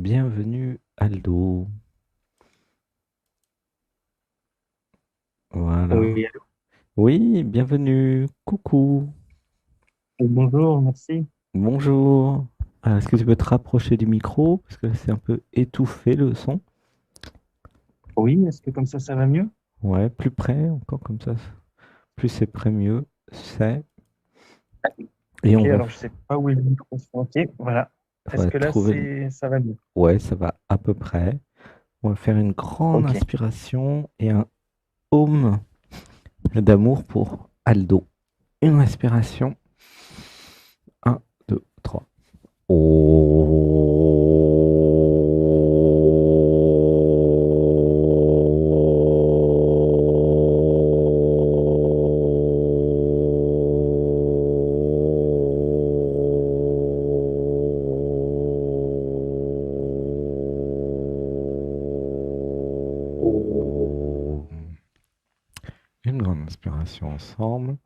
Bienvenue Aldo. Voilà. Oui, allô. Oui, bienvenue. Coucou. Bonjour, merci. Bonjour. Est-ce que tu peux te rapprocher du micro? Parce que là, c'est un peu étouffé le son. Oui, est-ce que comme ça va mieux? Ouais, plus près, encore comme ça. Plus c'est près, mieux c'est. Et Ok, on va, alors je sais pas où est le micro. Ok, voilà. on Est-ce va que là, trouver. ça va mieux? Ouais, ça va à peu près. On va faire une grande Ok. inspiration et un home d'amour pour Aldo. Une respiration. Un, 2, 3. Une grande inspiration ensemble.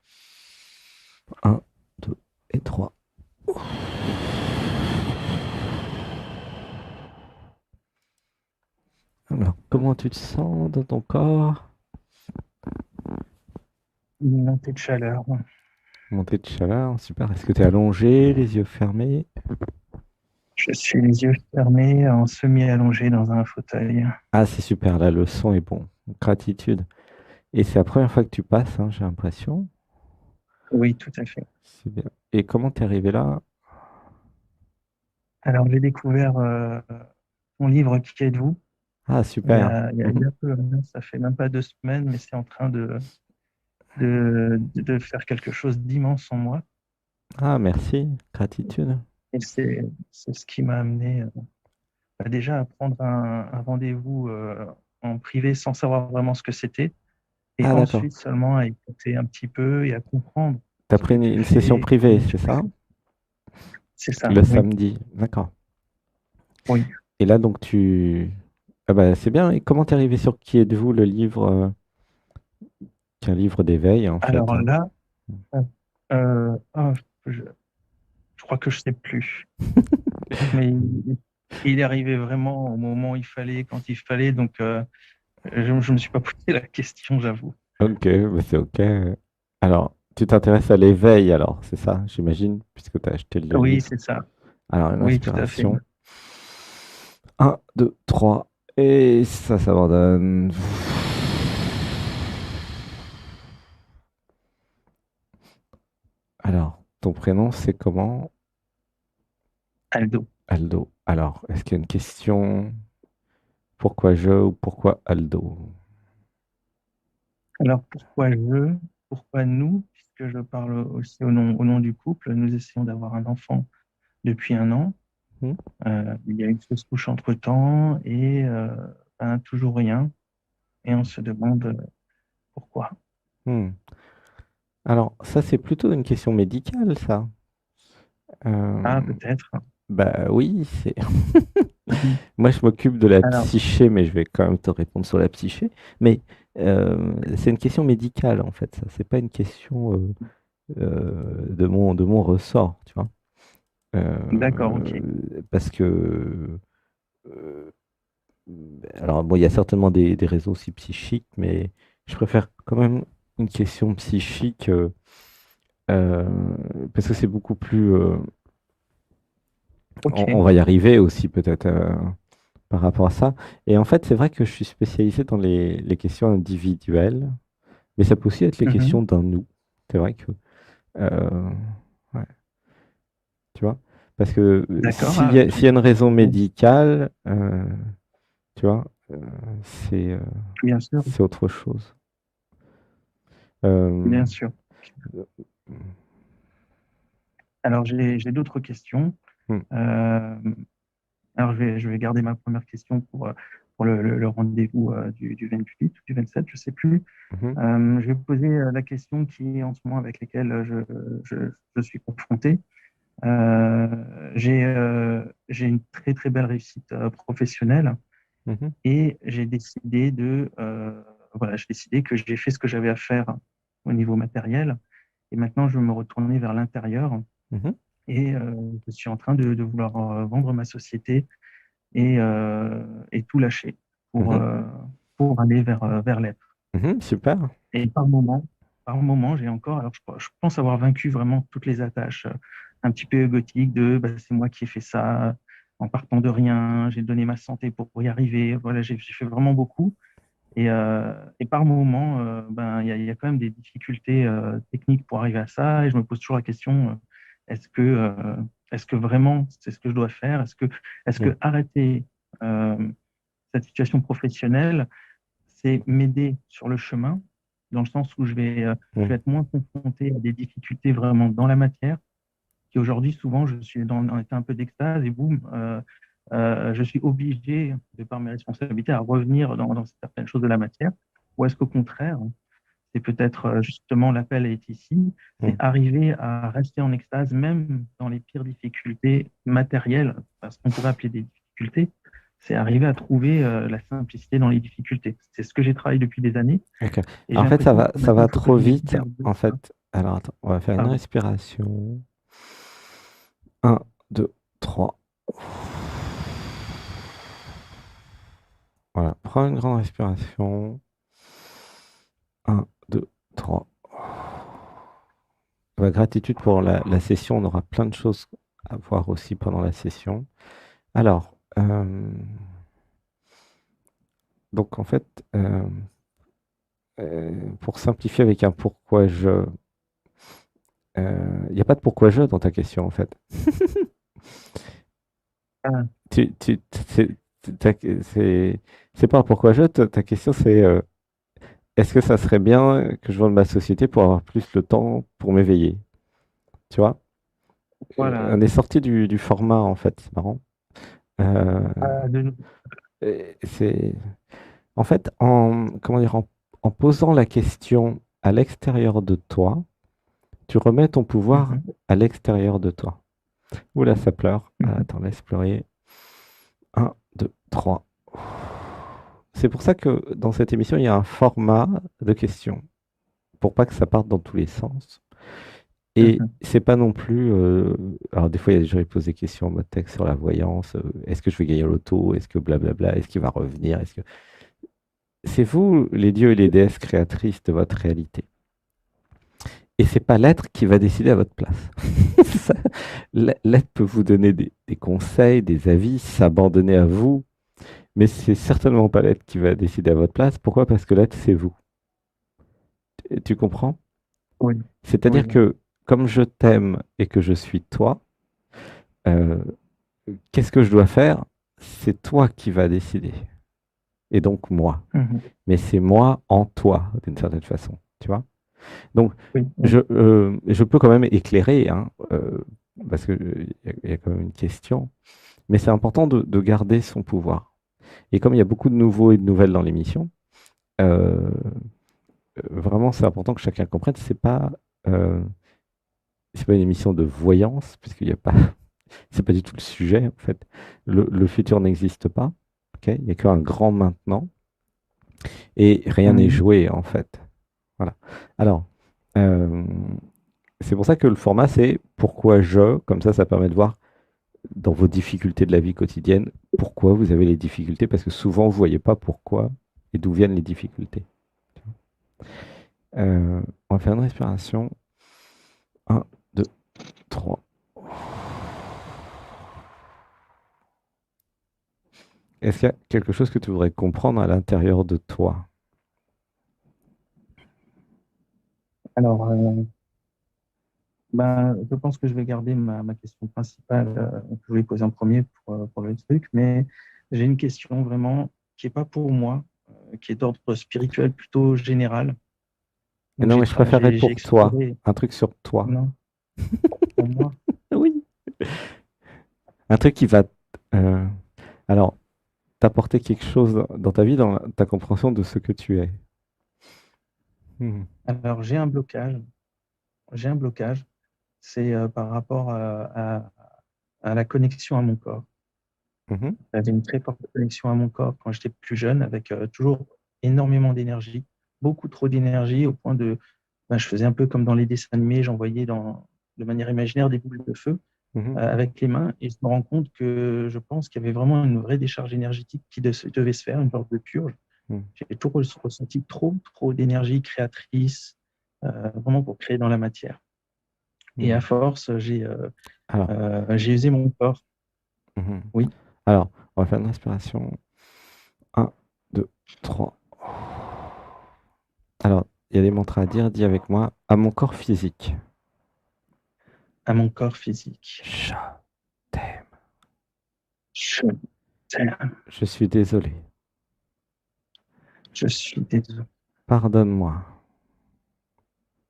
Un, 2 et 3. Alors, comment tu te sens dans ton corps? Une montée de chaleur. Montée de chaleur, super. Est-ce que tu es allongé, les yeux fermés? Je suis les yeux fermés, en semi-allongé dans un fauteuil. Ah, c'est super, là, le son est bon. Gratitude. Et c'est la première fois que tu passes, hein, j'ai l'impression. Oui, tout à fait. C'est bien. Et comment t'es arrivé là? Alors, j'ai découvert ton livre Qui êtes-vous? Ah, super. Il y Mhm. a peu, hein, ça fait même pas 2 semaines, mais c'est en train de faire quelque chose d'immense en moi. Ah, merci. Gratitude. Et c'est ce qui m'a amené déjà à prendre un rendez-vous en privé sans savoir vraiment ce que c'était, et Ah, d'accord. ensuite seulement à écouter un petit peu et à comprendre T'as ce pris que tu une session fais, privée, comment c'est tu le ça? fais. C'est ça, Le oui, samedi. D'accord. oui. Et là, donc, tu... Ah bah, c'est bien. Et comment t'es arrivé sur Qui êtes-vous, le livre, qui est un livre d'éveil, en fait, Alors hein. là, euh, ah, je, je crois que je sais plus, mais il est arrivé vraiment au moment où il fallait, quand il fallait, donc je me suis pas posé la question, j'avoue. Ok, bah, c'est ok. Alors, tu t'intéresses à l'éveil, alors, c'est ça, j'imagine, puisque tu as acheté le Oui, livre. c'est ça. Alors, une Oui, tout à fait. inspiration. Un, 2, 3. Et ça s'abandonne. Alors, ton prénom, c'est comment? Aldo. Aldo. Alors, est-ce qu'il y a une question? Pourquoi je ou pourquoi Aldo? Alors pourquoi nous, puisque je parle aussi au nom du couple, nous essayons d'avoir un enfant depuis 1 an. Hmm. Il y a une fausse couche entre-temps et ben, toujours rien. Et on se demande pourquoi. Hmm. Alors, ça, c'est plutôt une question médicale, ça. Ah, Euh, peut-être. Bah oui, c'est. Mhm. Moi, je m'occupe de la Alors, psyché, mais je vais quand même te répondre sur la psyché. Mais c'est une question médicale, en fait. Ça, c'est pas une question de mon ressort, tu vois. d'accord, ok. Parce que, euh, alors, bon, il y a certainement des raisons aussi psychiques, mais je préfère quand même une question psychique euh, parce que c'est beaucoup plus. On Ok. va y arriver aussi, peut-être. Par rapport à ça. Et en fait, c'est vrai que je suis spécialisé dans les questions individuelles, mais ça peut aussi être les questions Mhm. d'un nous. C'est vrai que, euh, ouais, tu vois, parce que D'accord. s'il y a une raison médicale, tu vois, c'est euh, Bien sûr, c'est autre chose. Euh, bien sûr. Alors, j'ai d'autres questions. hmm, Euh, Alors, je vais garder ma première question pour le rendez-vous du 28 ou du 27, je ne sais plus. mhm, Je vais vous poser la question qui, en ce moment, avec lesquelles je suis confronté. J'ai une très, très belle réussite professionnelle mhm, et j'ai décidé que j'ai fait ce que j'avais à faire au niveau matériel et maintenant, je veux me retourner vers l'intérieur mhm. et je suis en train de vouloir vendre ma société et tout lâcher pour, Mhm. euh, pour aller vers l'être. Mhm, super. Et par moment, j'ai encore, alors je pense avoir vaincu vraiment toutes les attaches un petit peu égotiques de bah, c'est moi qui ai fait ça en partant de rien, j'ai donné ma santé pour y arriver. Voilà, j'ai fait vraiment beaucoup. Et par moment, ben, il y a quand même des difficultés techniques pour arriver à ça. Et je me pose toujours la question, est-ce que, euh, est-ce que vraiment c'est ce que je dois faire? Est-ce Mhm. que arrêter cette situation professionnelle, c'est m'aider sur le chemin, dans le sens où je vais Mhm. être moins confronté à des difficultés vraiment dans la matière, qui aujourd'hui, souvent, je suis dans un état un peu d'extase et boum, je suis obligé, de par mes responsabilités, à revenir dans certaines choses de la matière. Ou est-ce qu'au contraire, c'est peut-être justement l'appel est ici, c'est Mhm. arriver à rester en extase même dans les pires difficultés matérielles, parce qu'on pourrait appeler des difficultés, c'est arriver à trouver la simplicité dans les difficultés. C'est ce que j'ai travaillé depuis des années Ok. et j'ai En fait, l'impression que ça maintenant, va il faut que trop je me vite. libère de En ça. fait, alors attends, on va faire une Pardon. respiration. Un, 2, 3. Voilà, prends une grande respiration. Un, 2, 3. Gratitude pour la session. On aura plein de choses à voir aussi pendant la session. Alors, donc en fait, pour simplifier avec un pourquoi je, il n'y a pas de pourquoi je dans ta question en fait. Ah, Tu, tu, c'est c'est- c'est pas un pourquoi je, ta question c'est est-ce que ça serait bien que je vende ma société pour avoir plus le temps pour m'éveiller? Tu vois? voilà. On est sorti du format en fait, c'est marrant. Euh, Ah, c'est en fait comment dire, en posant la question à l'extérieur de toi, tu remets ton pouvoir mhm, à l'extérieur de toi. Oula, ça pleure. Ah, mhm. attends, laisse pleurer. Un, 2, 3. C'est pour ça que dans cette émission, il y a un format de questions, pour pas que ça parte dans tous les sens. Et Mhm. c'est pas non plus. Alors, des fois, il y a des gens qui posent des questions en mode texte sur la voyance. Est-ce que je vais gagner au loto? Est-ce que blablabla? Est-ce qu'il va revenir? Est-ce que. C'est vous, les dieux et les déesses créatrices de votre réalité. Et c'est pas l'être qui va décider à votre place. Ça, l'être peut vous donner des conseils, des avis, s'abandonner à vous, mais c'est certainement pas l'être qui va décider à votre place. Pourquoi? Parce que l'être, c'est vous. Tu comprends? Oui, oui, C'est-à-dire oui. que comme je t'aime et que je suis toi, euh, qu'est-ce que je dois faire? C'est toi qui vas décider. Et donc moi. Mhm. Mais c'est moi en toi, d'une certaine façon. Tu vois? Donc, Oui, oui. je peux quand même éclairer, hein, parce qu'il y a quand même une question. Mais c'est important de garder son pouvoir. Et comme il y a beaucoup de nouveaux et de nouvelles dans l'émission, euh, vraiment, c'est important que chacun comprenne. Euh, c'est pas une émission de voyance, puisqu'il n'y a pas, c'est pas du tout le sujet en fait. Le futur n'existe pas. Ok, il n'y a qu'un grand maintenant et rien n'est Mhm. joué en fait. Voilà. Alors, euh, c'est pour ça que le format c'est pourquoi je, comme ça permet de voir dans vos difficultés de la vie quotidienne pourquoi vous avez les difficultés, parce que souvent vous voyez pas pourquoi et d'où viennent les difficultés. On va faire une respiration. Un, 2, 3. Est-ce qu'il y a quelque chose que tu voudrais comprendre à l'intérieur de toi? Alors, ben, je pense que je vais garder ma question principale que je voulais poser en premier pour le truc, mais j'ai une question vraiment qui n'est pas pour moi, qui est d'ordre spirituel plutôt général, Mais où non, mais je préférerais j'ai pour toi, exploré, un truc sur toi. non, pour moi. Oui. Un truc qui va, euh, alors, t'apporter quelque chose dans ta vie, dans ta compréhension de ce que tu es. Mhm. Alors, j'ai un blocage, c'est par rapport à la connexion à mon corps. Mhm. J'avais une très forte connexion à mon corps quand j'étais plus jeune, avec toujours énormément d'énergie, beaucoup trop d'énergie, au point de, ben, je faisais un peu comme dans les dessins animés, j'envoyais de manière imaginaire des boules de feu. Mhm, avec les mains et je me rends compte que je pense qu'il y avait vraiment une vraie décharge énergétique qui devait se faire, une sorte de purge. mhm, J'ai toujours ressenti trop d'énergie créatrice, vraiment pour créer dans la matière. Et à mhm. force, Alors, j'ai usé mon corps. mhm. Oui, Alors, on va faire une respiration. Un, 2, 3. Alors, il y a des mantras à dire. Dis avec moi. À mon corps physique. à mon corps physique. Je t'aime. Je t'aime. Je suis désolé. Je suis désolé. Pardonne-moi.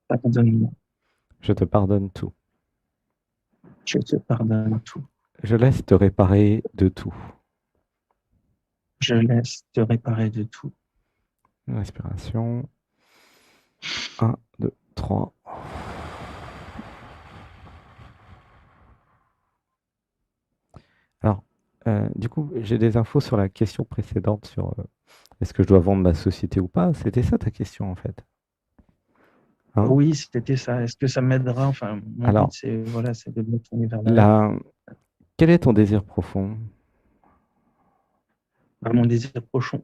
Pardonne-moi. Je te pardonne tout. Je te pardonne tout. Je laisse te réparer de tout. Je laisse te réparer de tout. Une respiration. Un, 2, 3. Alors, du coup, j'ai des infos sur la question précédente sur est-ce que je dois vendre ma société ou pas? C'était ça ta question en fait. Hein? Oui, c'était ça. Est-ce que ça m'aidera? Enfin, mon but, Alors, c'est voilà, c'est de me tourner vers la lettre. là, quel est ton désir profond? Mon désir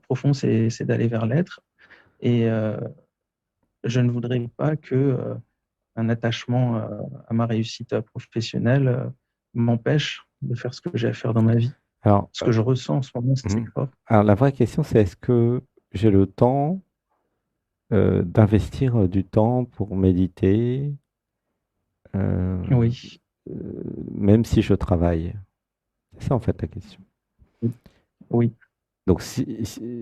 profond, c'est d'aller vers l'être. Et je ne voudrais pas que un attachement à ma réussite professionnelle m'empêche de faire ce que j'ai à faire dans ma vie. Alors, Ce que je ressens en ce moment, c'est mhm. fort. Alors, la vraie question, c'est est-ce que j'ai le temps d'investir du temps pour méditer, euh, Oui, même si je travaille? C'est ça en fait la question. oui. Donc,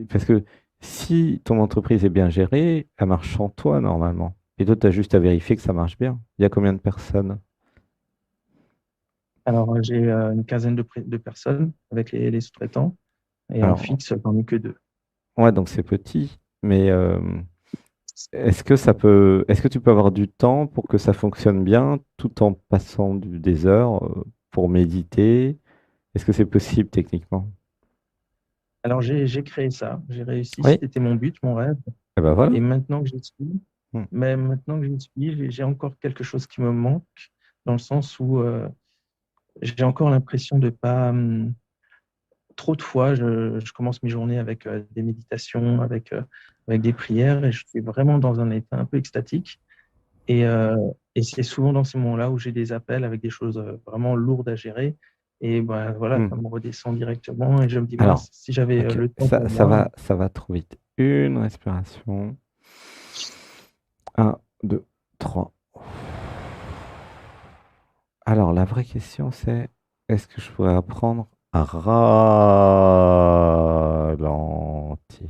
parce que si ton entreprise est bien gérée, elle marche sans toi normalement. Et toi, tu as juste à vérifier que ça marche bien. Il y a combien de personnes? Alors, j'ai une quinzaine de personnes avec les sous-traitants et en Alors, fixe, j'en ai que deux. ouais, donc c'est petit, mais est-ce que tu peux avoir du temps pour que ça fonctionne bien tout en passant des heures pour méditer? Est-ce que c'est possible techniquement? Alors, j'ai créé ça, j'ai réussi, Oui, c'était mon but, mon rêve. et ben voilà. Et maintenant que j'y suis, Hmm. mais maintenant que j'y suis, j'ai encore quelque chose qui me manque, dans le sens où j'ai encore l'impression de pas. Trop de fois, je commence mes journées avec des méditations, avec des prières, et je suis vraiment dans un état un peu extatique. Et, euh, et c'est souvent dans ces moments-là où j'ai des appels avec des choses vraiment lourdes à gérer. Et ben, voilà, Hmm. ça me redescend directement, et je me dis, Alors, mince, si j'avais ok, le temps ça, pour ça moi. va, ça va trop vite. Une respiration. Un, deux, trois. Alors, la vraie question, c'est est-ce que je pourrais apprendre à ralentir?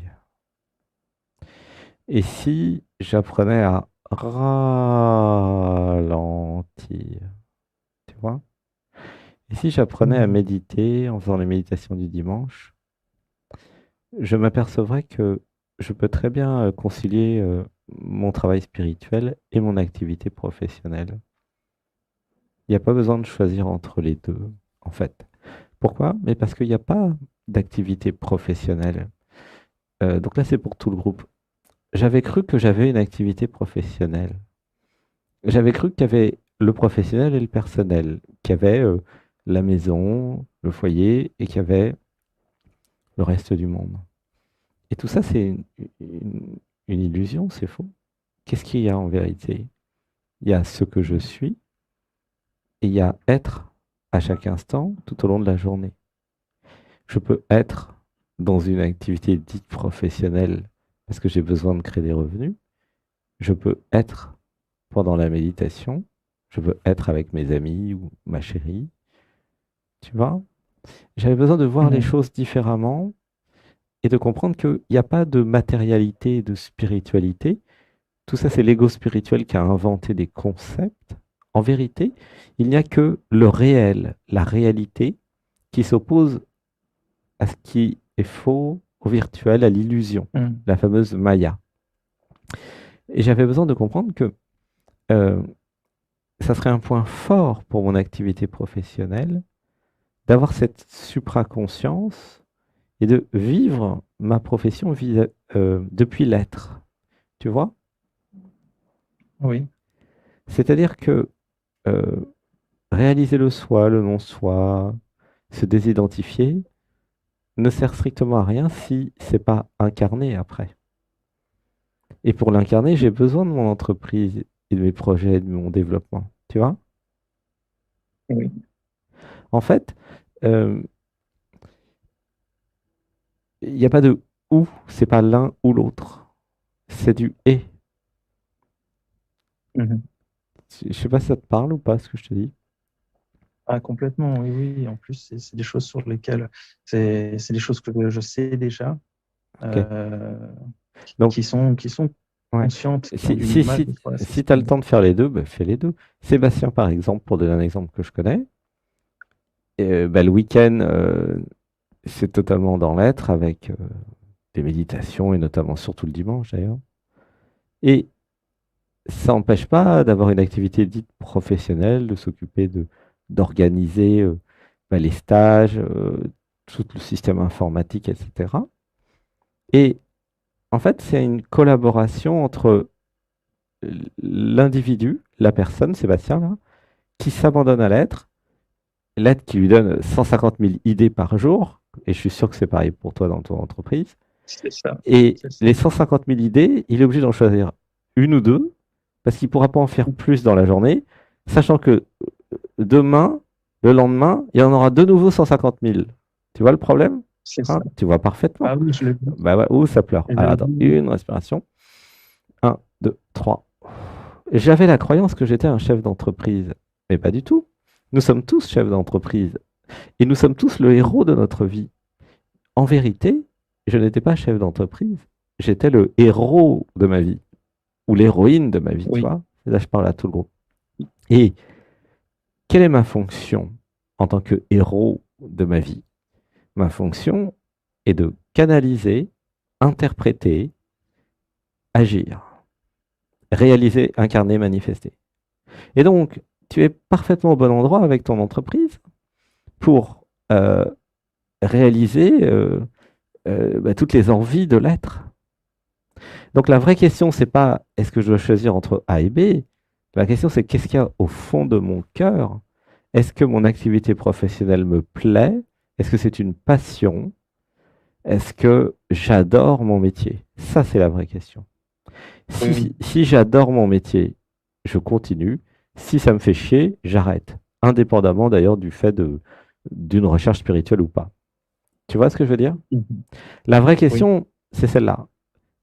Et si j'apprenais à ralentir, tu vois? Et si j'apprenais à Mhm. méditer en faisant les méditations du dimanche, je m'apercevrais que je peux très bien concilier mon travail spirituel et mon activité professionnelle. Il n'y a pas besoin de choisir entre les deux, en fait. Pourquoi? Mais parce qu'il n'y a pas d'activité professionnelle. Donc là, c'est pour tout le groupe. J'avais cru que j'avais une activité professionnelle. J'avais cru qu'il y avait le professionnel et le personnel, qu'il y avait la maison, le foyer et qu'il y avait le reste du monde. Et tout ça, c'est une illusion, c'est faux. Qu'est-ce qu'il y a en vérité? Il y a ce que je suis et il y a être à chaque instant tout au long de la journée. Je peux être dans une activité dite professionnelle parce que j'ai besoin de créer des revenus. Je peux être pendant la méditation. Je peux être avec mes amis ou ma chérie. Tu vois? J'avais besoin de voir les Mhm. choses différemment et de comprendre qu'il n'y a pas de matérialité et de spiritualité. Tout ça, c'est l'ego spirituel qui a inventé des concepts. En vérité, il n'y a que le réel, la réalité, qui s'oppose à ce qui est faux, au virtuel, à l'illusion, Mhm. la fameuse Maya. Et j'avais besoin de comprendre que euh, ça serait un point fort pour mon activité professionnelle d'avoir cette supraconscience et de vivre ma profession depuis l'être. Tu vois? Oui. C'est-à-dire que euh, réaliser le soi, le non-soi, se désidentifier, ne sert strictement à rien si c'est pas incarné après. Et pour l'incarner, j'ai besoin de mon entreprise et de mes projets, et de mon développement. Tu vois? Oui. En fait, euh, il n'y a pas de ou, c'est pas l'un ou l'autre. C'est du et. Mhm. Je sais pas si ça te parle ou pas ce que je te dis. Ah, complètement, oui, oui. En plus, c'est des choses sur lesquelles c'est des choses que je sais déjà, Ok. euh, Donc, qui sont ouais. conscientes, qui ont Si, du si, mal si, des fois à si tu as le s'exprimer. temps de faire les deux, ben, fais les deux. Sébastien, par exemple, pour donner un exemple que je connais, ben, le week-end, c'est totalement dans l'être avec des méditations et notamment surtout le dimanche d'ailleurs. Et ça n'empêche pas d'avoir une activité dite professionnelle, de s'occuper d'organiser ben, les stages, tout le système informatique, etc. Et en fait, c'est une collaboration entre l'individu, la personne, Sébastien, là, qui s'abandonne à l'être, l'être qui lui donne 150 000 idées par jour, et je suis sûr que c'est pareil pour toi dans ton entreprise. C'est ça, Et c'est ça. les 150 000 idées, il est obligé d'en choisir une ou deux, parce qu'il ne pourra pas en faire plus dans la journée, sachant que demain, le lendemain, il y en aura de nouveau 150 000. Tu vois le problème? C'est Hein? ça. Tu vois parfaitement. Ah oui, je le vis. Bah ouais, ouh, ça pleure. Je Alors le attends, vis. une respiration. Un, deux, trois. J'avais la croyance que j'étais un chef d'entreprise, mais pas du tout. Nous sommes tous chefs d'entreprise et nous sommes tous le héros de notre vie. En vérité, je n'étais pas chef d'entreprise, j'étais le héros de ma vie ou l'héroïne de ma vie, tu Oui. vois. Et là, je parle à tout le groupe. Et quelle est ma fonction en tant que héros de ma vie? Ma fonction est de canaliser, interpréter, agir, réaliser, incarner, manifester. Et donc, tu es parfaitement au bon endroit avec ton entreprise pour réaliser bah, toutes les envies de l'être. Donc la vraie question, c'est pas est-ce que je dois choisir entre A et B. La question, c'est qu'est-ce qu'il y a au fond de mon cœur? Est-ce que mon activité professionnelle me plaît? Est-ce que c'est une passion? Est-ce que j'adore mon métier? Ça, c'est la vraie question. Oui. Si j'adore mon métier, je continue. Si ça me fait chier, j'arrête. Indépendamment d'ailleurs du fait d'une recherche spirituelle ou pas. Tu vois ce que je veux dire? Mhm. La vraie Oui. question, c'est celle-là.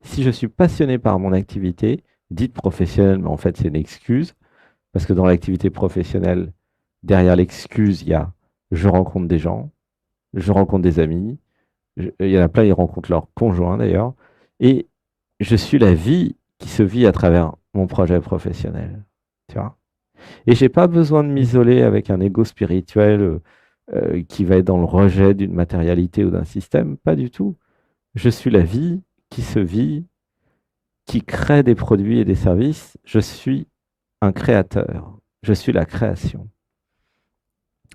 Si je suis passionné par mon activité, dite professionnelle, mais en fait c'est une excuse, parce que dans l'activité professionnelle, derrière l'excuse, il y a je rencontre des gens, je rencontre des amis, il y en a plein, ils rencontrent leur conjoint d'ailleurs, et je suis la vie qui se vit à travers mon projet professionnel. Tu vois? Et j'ai pas besoin de Mhm. m'isoler avec un ego spirituel qui va être dans le rejet d'une matérialité ou d'un système, pas du tout. Je suis la vie qui se vit, qui crée des produits et des services. Je suis un créateur. Je suis la création.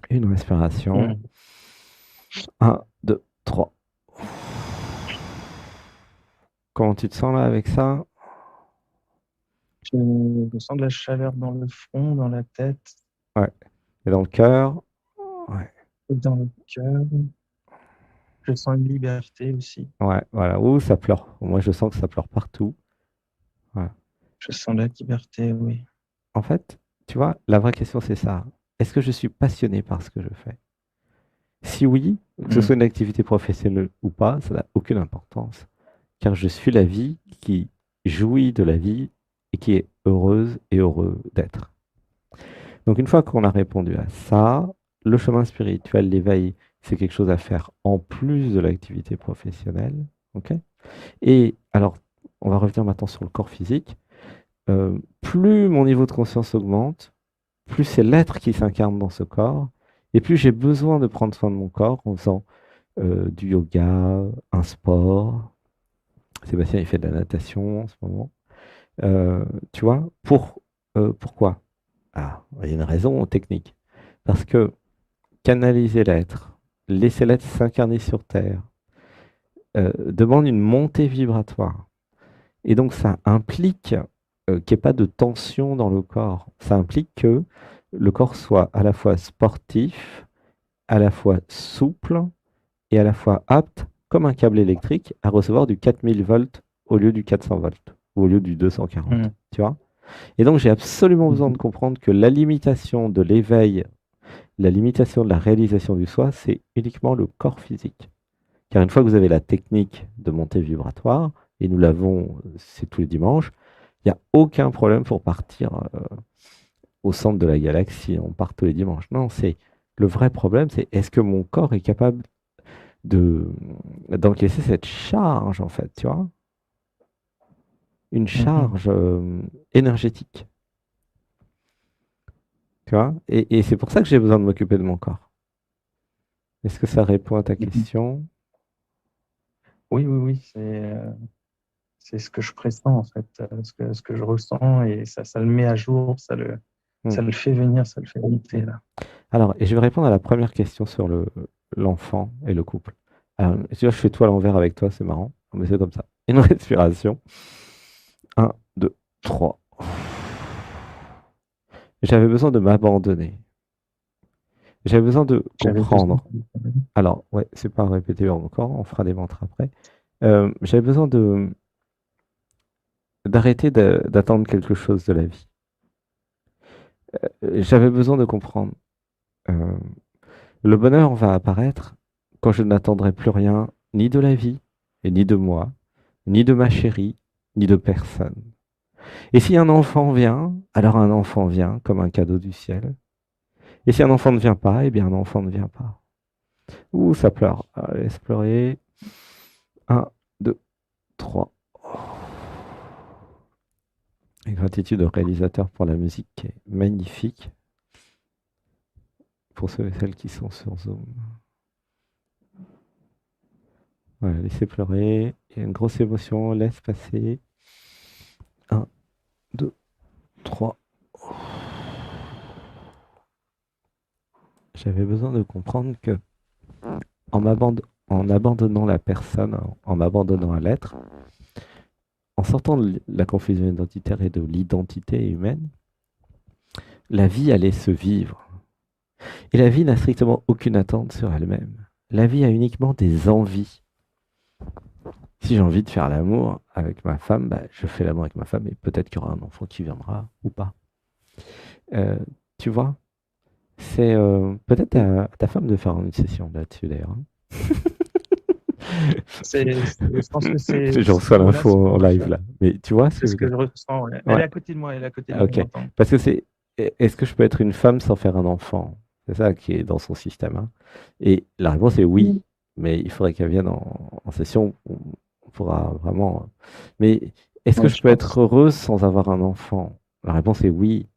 Une respiration. Mhm. Un, deux, trois. Comment tu te sens là avec ça? Je sens de la chaleur dans le front, dans la tête Ouais. Et dans le cœur? Ouais. et dans le cœur. Je sens une liberté aussi. Ouais, voilà. Ouh, ça pleure. Moi, je sens que ça pleure partout. Voilà. Je sens la liberté, oui. En fait, tu vois, la vraie question, c'est ça. Est-ce que je suis passionné par ce que je fais? Si oui, que ce Mhm. soit une activité professionnelle ou pas, ça n'a aucune importance. Car je suis la vie qui jouit de la vie et qui est heureuse et heureux d'être. Donc une fois qu'on a répondu à ça, le chemin spirituel, l'éveil, c'est quelque chose à faire en plus de l'activité professionnelle. Ok. Et alors, on va revenir maintenant sur le corps physique. Plus mon niveau de conscience augmente, plus c'est l'être qui s'incarne dans ce corps, et plus j'ai besoin de prendre soin de mon corps en faisant du yoga, un sport. Sébastien, il fait de la natation en ce moment. Tu vois, pourquoi? Ah, il y a une raison technique. Parce que canaliser l'être, laisser l'être s'incarner sur Terre, demande une montée vibratoire. Et donc ça implique qu'il n'y ait pas de tension dans le corps. Ça implique que le corps soit à la fois sportif, à la fois souple et à la fois apte, comme un câble électrique, à recevoir du 4000 volts au lieu du 400 volts, ou au lieu du 240. Mhm. Tu vois? Et donc, j'ai absolument besoin de Mhm. comprendre que la limitation de l'éveil, la limitation de la réalisation du soi, c'est uniquement le corps physique. Car une fois que vous avez la technique de montée vibratoire, et nous l'avons, c'est tous les dimanches, il n'y a aucun problème pour partir au centre de la galaxie. On part tous les dimanches. Non, c'est le vrai problème, c'est est-ce que mon corps est capable de d'encaisser cette charge, en fait, tu vois? Une Mhm. charge énergétique, tu vois? Et c'est pour ça que j'ai besoin de m'occuper de mon corps. Est-ce que ça répond à ta Mhm. question? Oui, oui, oui, c'est ce que je pressens en fait, ce que je ressens et ça le met à jour, Hmm. ça le fait venir, ça le fait monter là. Alors, et je vais répondre à la première question sur l'enfant et le couple. Tu vois, je fais tout à l'envers avec toi, c'est marrant, mais c'est comme ça. Une respiration. Un, 2, 3. J'avais besoin de m'abandonner. J'avais besoin de J'avais besoin comprendre. Alors, ouais, c'est pas répété encore, on fera des mantras après. J'avais besoin d'arrêter d'attendre quelque chose de la vie. J'avais besoin de comprendre. Euh, le bonheur va apparaître quand je n'attendrai plus rien, ni de la vie, et ni de moi, ni de ma chérie, ni de personne. Et si un enfant vient, alors un enfant vient comme un cadeau du ciel. Et si un enfant ne vient pas, eh bien un enfant ne vient pas. Ouh, ça pleure. Allez, laisse pleurer. Un, 2, 3. Et gratitude au réalisateur pour la musique qui est magnifique. Pour ceux et celles qui sont sur Zoom. Voilà, laissez pleurer. Il y a une grosse émotion, laisse passer. Un, 2, 3. J'avais besoin de comprendre que en abandonnant la personne, en m'abandonnant à l'être, en sortant de la confusion identitaire et de l'identité humaine, la vie allait se vivre. Et la vie n'a strictement aucune attente sur elle-même. La vie a uniquement des envies. Si j'ai envie de faire l'amour avec ma femme, bah, je fais l'amour avec ma femme et peut-être qu'il y aura un enfant qui viendra ou pas. Euh, tu vois, c'est peut-être à ta femme de faire une session là-dessus d'ailleurs. Je pense que Je c'est reçois une l'info en relation, live là. Mais tu vois ce c'est que je ce veux que dire? je ressens. Ouais. Elle Ouais, est à côté de moi, elle est à côté de moi, elle ok. m'entend. Parce que est-ce que je peux être une femme sans faire un enfant? C'est ça qui est dans son système, hein. Et la réponse est oui, mais il faudrait qu'elle vienne en session. On pourra vraiment. Mais est-ce que Ouais, je je peux être pense. heureuse sans avoir un enfant? La réponse est oui.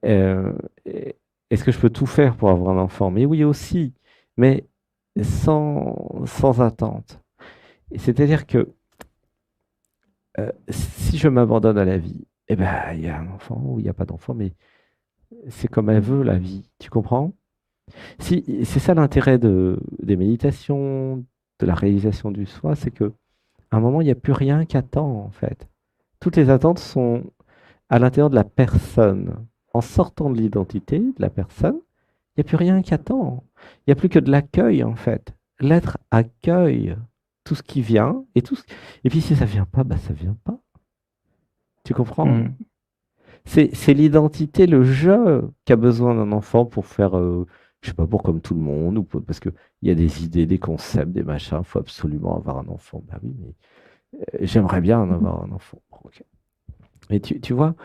Euh, et- Est-ce que je peux tout faire pour avoir un enfant? Mais oui aussi, mais sans attente. C'est-à-dire que si je m'abandonne à la vie, eh ben, il y a un enfant ou il n'y a pas d'enfant, mais c'est comme elle veut la vie. Tu comprends? Si, c'est ça l'intérêt des méditations, de la réalisation du soi, c'est que à un moment, il n'y a plus rien qui attend, en fait. Toutes les attentes sont à l'intérieur de la personne. En sortant de l'identité de la personne, il n'y a plus rien qui attend. Il n'y a plus que de l'accueil, en fait. L'être accueille tout ce qui vient et puis si ça vient pas, bah ça vient pas. Tu comprends? Mhm. C'est l'identité, le jeu qui a besoin d'un enfant pour faire, je sais pas, pour comme tout le monde, parce qu'il y a des idées, des concepts, des machins, il faut absolument avoir un enfant. Bah oui, mais j'aimerais bien en avoir un enfant. Bon, ok. Et tu vois,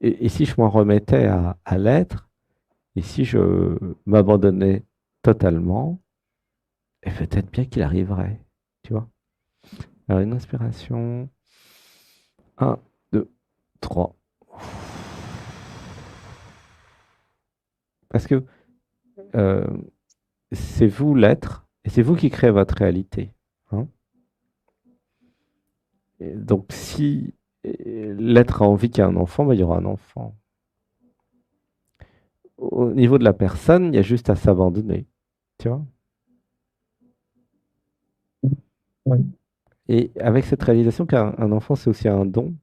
et si je m'en remettais à l'être, et si je m'abandonnais totalement, et peut-être bien qu'il arriverait, tu vois. Alors une inspiration, un, 2, 3. Parce que euh, c'est vous l'être, et c'est vous qui créez votre réalité, hein. Et donc si l'être a envie qu'il y ait un enfant, bah, il y aura un enfant. Au niveau de la personne, il y a juste à s'abandonner, tu vois. Ouais. Et avec cette réalisation qu'un un enfant, c'est aussi un don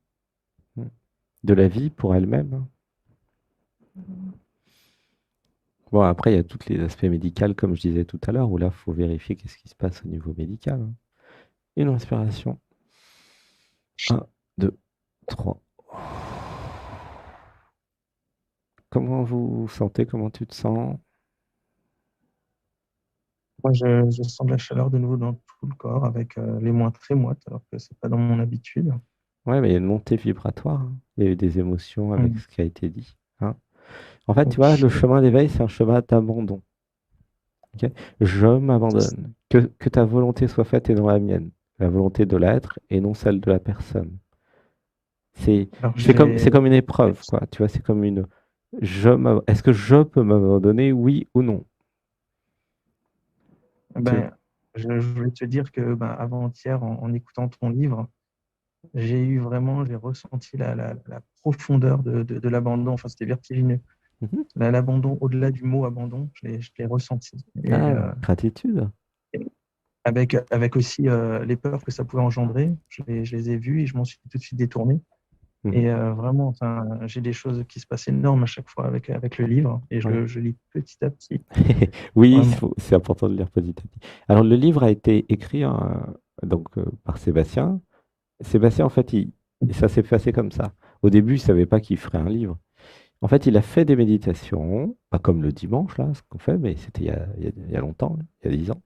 de la vie pour elle-même. Bon, après, il y a tous les aspects médicaux, comme je disais tout à l'heure, où là, il faut vérifier qu'est-ce qui se passe au niveau médical, hein. Une respiration. Un, 2, 3. Comment vous vous sentez? Comment tu te sens? Moi, je sens de la chaleur de nouveau dans tout le corps avec les mains très moites, alors que c'est pas dans mon habitude. Ouais, mais il y a une montée vibratoire, hein. Il y a eu des émotions avec Mm. ce qui a été dit, hein. En fait, tu vois, Oui. le chemin d'éveil, c'est un chemin d'abandon. Ok. Je m'abandonne. Que ta volonté soit faite et non la mienne. La volonté de l'être et non celle de la personne. Alors, C'est comme une épreuve, quoi. Tu vois, c'est comme une. Est-ce que je peux m'abandonner, oui ou non? Tu- ben, je voulais te dire que ben, avant-hier, en écoutant ton livre, j'ai ressenti la profondeur de l'abandon. Enfin, c'était vertigineux. Mhm. L'abandon, au-delà du mot abandon, je l'ai ressenti. Et Ah, gratitude. avec aussi les peurs que ça pouvait engendrer, je les ai vues et je m'en suis tout de suite détourné. Mhm. Et vraiment, enfin, j'ai des choses qui se passent énormes à chaque fois avec le livre et Ouais. je lis petit à petit, Oui, vraiment. c'est important de lire petit à petit. Alors, le livre a été écrit par Sébastien. Sébastien, en fait, ça s'est passé comme ça. Au début, il ne savait pas qu'il ferait un livre. En fait, il a fait des méditations, pas comme le dimanche, là, ce qu'on fait, mais c'était il y a longtemps, là, il y a 10 ans.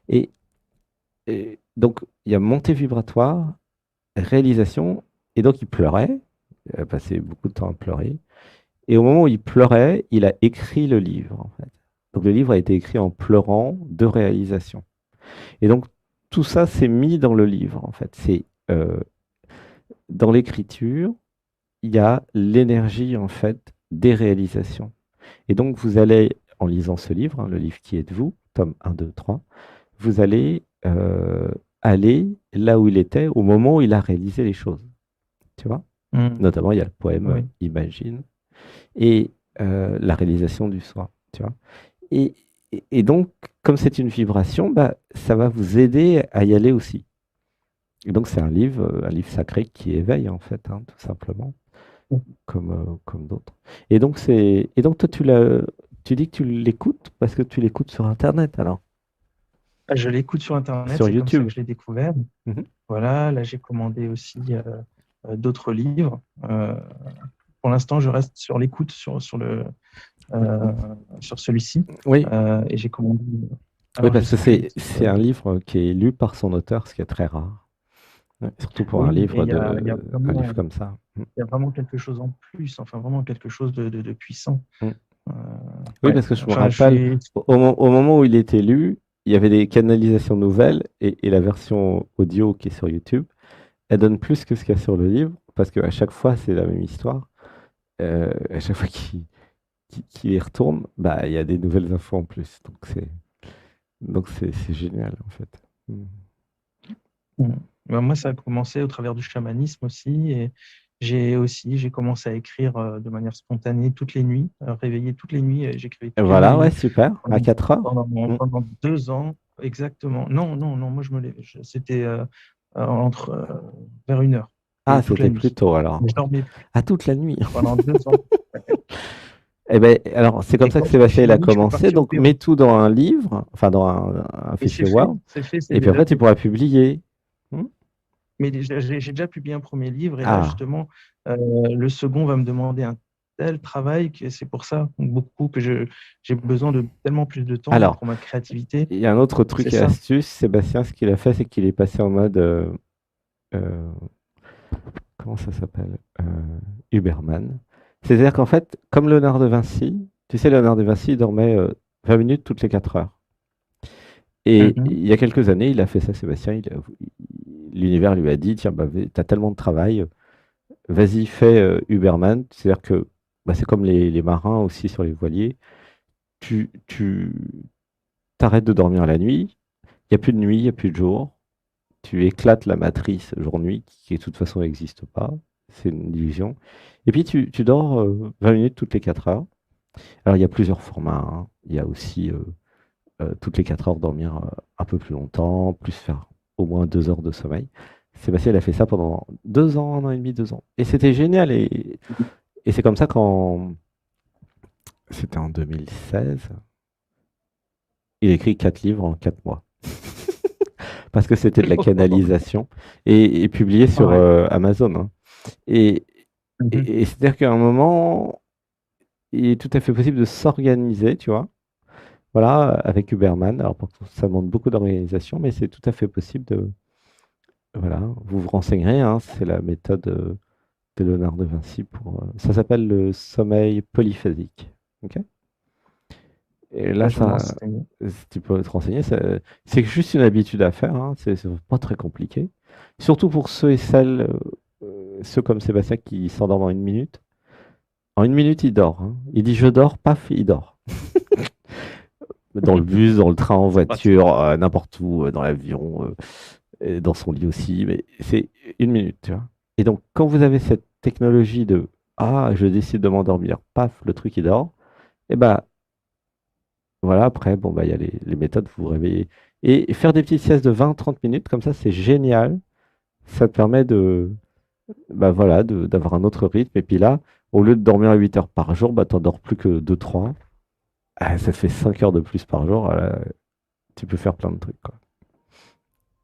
Et, et donc, il y a montée vibratoire, réalisation, et donc il pleurait. Il a passé beaucoup de temps à pleurer. Et au moment où il pleurait, il a écrit le livre, en fait. Donc, le livre a été écrit en pleurant de réalisation. Et donc, tout ça s'est mis dans le livre, en fait. C'est dans l'écriture, il y a l'énergie, en fait, des réalisations. Et donc, vous allez, en lisant ce livre, hein, le livre qui est de vous, tome 1, 2, 3, vous allez aller là où il était au moment où il a réalisé les choses. Tu vois? Mm. Notamment, il y a le poème Oui. Imagine et la réalisation du soi. Tu vois? Et, et donc, comme c'est une vibration, bah, ça va vous aider à y aller aussi. Et donc, c'est un livre sacré qui éveille, en fait, hein, tout simplement, comme d'autres. Et donc, toi, tu dis que tu l'écoutes parce que tu l'écoutes sur Internet, alors, Je l'écoute sur Internet, sur c'est comme ça YouTube. que je l'ai découvert. Mhm. Voilà, là j'ai commandé aussi d'autres livres. Pour l'instant, je reste sur l'écoute euh, sur celui-ci. Oui, Et j'ai commandé. oui, Alors, je parce que sais plus le titre. c'est un livre qui est lu par son auteur, ce qui est très rare. Ouais, surtout pour Oui, et un livre comme ça. Mm, il y a vraiment quelque chose en plus, enfin vraiment quelque chose de puissant. mm. Euh, Oui, ouais, parce que je me enfin, rappelle, au moment où il était lu, il y avait des canalisations nouvelles et la version audio qui est sur YouTube, elle donne plus que ce qu'il y a sur le livre, parce qu'à chaque fois, c'est la même histoire. À chaque fois qu'il y retourne, bah, il y a des nouvelles infos en plus. C'est génial, en fait. Mm. Mm. Ben, moi, ça a commencé au travers du chamanisme aussi. Et j'ai commencé à écrire de manière spontanée toutes les nuits, réveillé toutes les nuits. Et j'écrivais Et toutes les voilà, ouais, nuits super, à 4 heures. Mm. pendant 2 ans, exactement. Non, non, non, moi, c'était entre vers 1 heure Ah, et toute la c'était plus nuit. tôt alors. Mais je dormais plus À toute la nuit. pendant 2 ans. Eh ben, alors, c'est comme Et ça que quand j'étais Sébastien il a chamanique, je suis commencé. parti au Donc, mets Pérou. tout dans un livre, enfin dans un Et fichier Word, c'est et puis déjà après, tu fait. pourras publier. Hmm. Mais j'ai déjà publié un premier livre et là, Ah, justement, le second va me demander un tel travail que c'est pour ça beaucoup que j'ai besoin de tellement plus de temps alors, pour ma créativité. il y a un autre C'est truc et ça. astuce. Sébastien, ce qu'il a fait, c'est qu'il est passé en mode, euh, comment ça s'appelle? Huberman. C'est-à-dire qu'en fait, comme Léonard de Vinci, tu sais, Léonard de Vinci il dormait 20 minutes toutes les 4 heures. Et Mhm. il y a quelques années, il a fait ça, Sébastien. L'univers lui a dit, tiens, bah, tu as tellement de travail, vas-y, fais Uberman. C'est-à-dire que bah, c'est comme les marins aussi sur les voiliers. Tu t'arrêtes de dormir la nuit. Il n'y a plus de nuit, il n'y a plus de jour. Tu éclates la matrice jour-nuit qui de toute façon n'existe pas. C'est une illusion. Et puis tu dors 20 minutes toutes les 4 heures. Alors il y a plusieurs formats, hein. Il y a aussi toutes les 4 heures dormir un peu plus longtemps, plus faire au moins 2 heures de sommeil. Sébastien, il a fait ça pendant 2 ans, 1 an et demi, 2 ans. Et c'était génial. Et c'est comme ça C'était en 2016. Il écrit 4 livres en 4 mois. Parce que c'était de la canalisation et publié sur Ouais. Amazon, hein. Et, Mhm. et c'est-à-dire qu'à un moment, il est tout à fait possible de s'organiser, tu vois. Voilà, avec Uberman. Alors, ça demande beaucoup d'organisation, mais c'est tout à fait possible de. Voilà, vous vous renseignerez, hein, c'est la méthode de Léonard de Vinci pour. Ça s'appelle le sommeil polyphasique. Ok. Et là, Bah, je vais m'en ça, renseigner. si tu peux te renseigner, c'est juste une habitude à faire, hein, c'est pas très compliqué. Surtout pour ceux et celles, ceux comme Sébastien qui s'endorment en 1 minute. En 1 minute, il dort, hein. Il dit je dors, paf, il dort. Dans le bus, dans le train, en C'est pratique. voiture, n'importe où, dans l'avion, et dans son lit aussi, mais c'est 1 minute, tu vois. Et donc, quand vous avez cette technologie de ah, je décide de m'endormir, paf, le truc il dort, et ben voilà, après, bon, bah, il y a les méthodes, vous vous réveillez. Et faire des petites siestes de 20-30 minutes, comme ça, c'est génial. Ça te permet bah, voilà, d'avoir un autre rythme. Et puis là, au lieu de dormir à 8 heures par jour, bah, t'en dors plus que 2-3. Ah, ça fait 5 heures de plus par jour. Tu peux faire plein de trucs, quoi.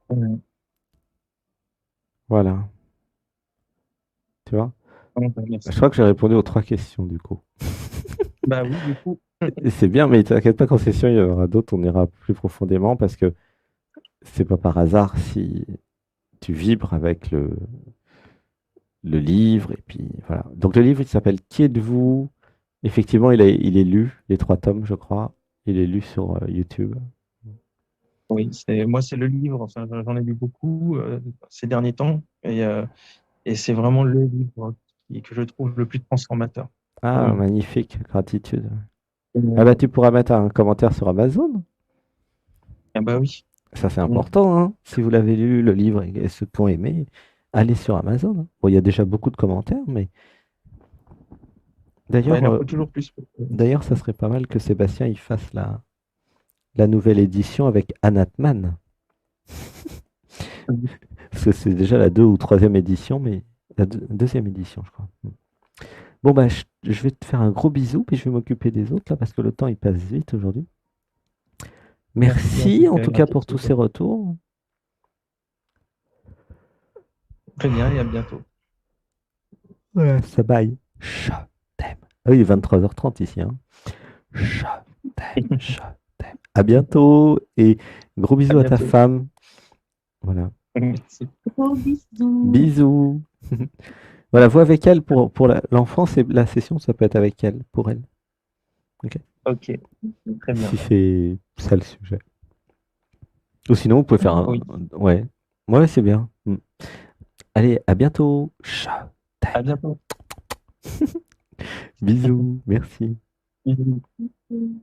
Ouais. Voilà, tu vois. Ah, bah, Je merci. crois que j'ai répondu aux 3 questions, du coup. Bah oui, du coup. Et c'est bien, mais t'inquiète pas qu'en session, il y en aura d'autres, on ira plus profondément parce que c'est pas par hasard si tu vibres avec le livre. Et puis voilà. Donc le livre, il s'appelle Qui êtes-vous? Effectivement, il est lu, les 3 tomes, je crois. Il est lu sur YouTube. Oui, c'est le livre. Enfin, j'en ai lu beaucoup ces derniers temps, et c'est vraiment le livre que je trouve le plus transformateur pour Ah, moi. magnifique, gratitude. Ah bah Euh, tu pourras mettre un commentaire sur Amazon. ah bah oui. Ça c'est Mm. important, hein. Si vous l'avez lu, le livre et ceux qui ont aimé, allez sur Amazon, hein. Bon, il y a déjà beaucoup de commentaires, mais Bah, d'ailleurs, il en faut toujours plus. d'ailleurs, ça serait pas mal que Sébastien il fasse la nouvelle édition avec Anatman. Parce que c'est déjà la 2e ou 3e édition, mais la 2e édition, je crois. Bon, bah, je vais te faire un gros bisou, puis je vais m'occuper des autres, là, parce que le temps, il passe vite aujourd'hui. Merci en Merci, tout en cas, tout cas, pour tous ces gratitude. retours. Très bien et à bientôt. Ouais, ça baille. Je t'aime. Ah oui, il est 23h30 ici, hein. Je je t'aime. À bientôt, et gros À bisous à ta bientôt. femme. Voilà. Merci. Gros bisous. Bisous. Voilà, vois avec elle pour l'enfance et la session, ça peut être avec elle, pour elle. Ok. Ok, très bien. Si c'est ça le sujet. Ou sinon, vous pouvez faire Oui, ouais. Ouais, c'est bien. Allez, à bientôt. Je à t'aime. bientôt. Bisous. Merci. Bisous. Bisous.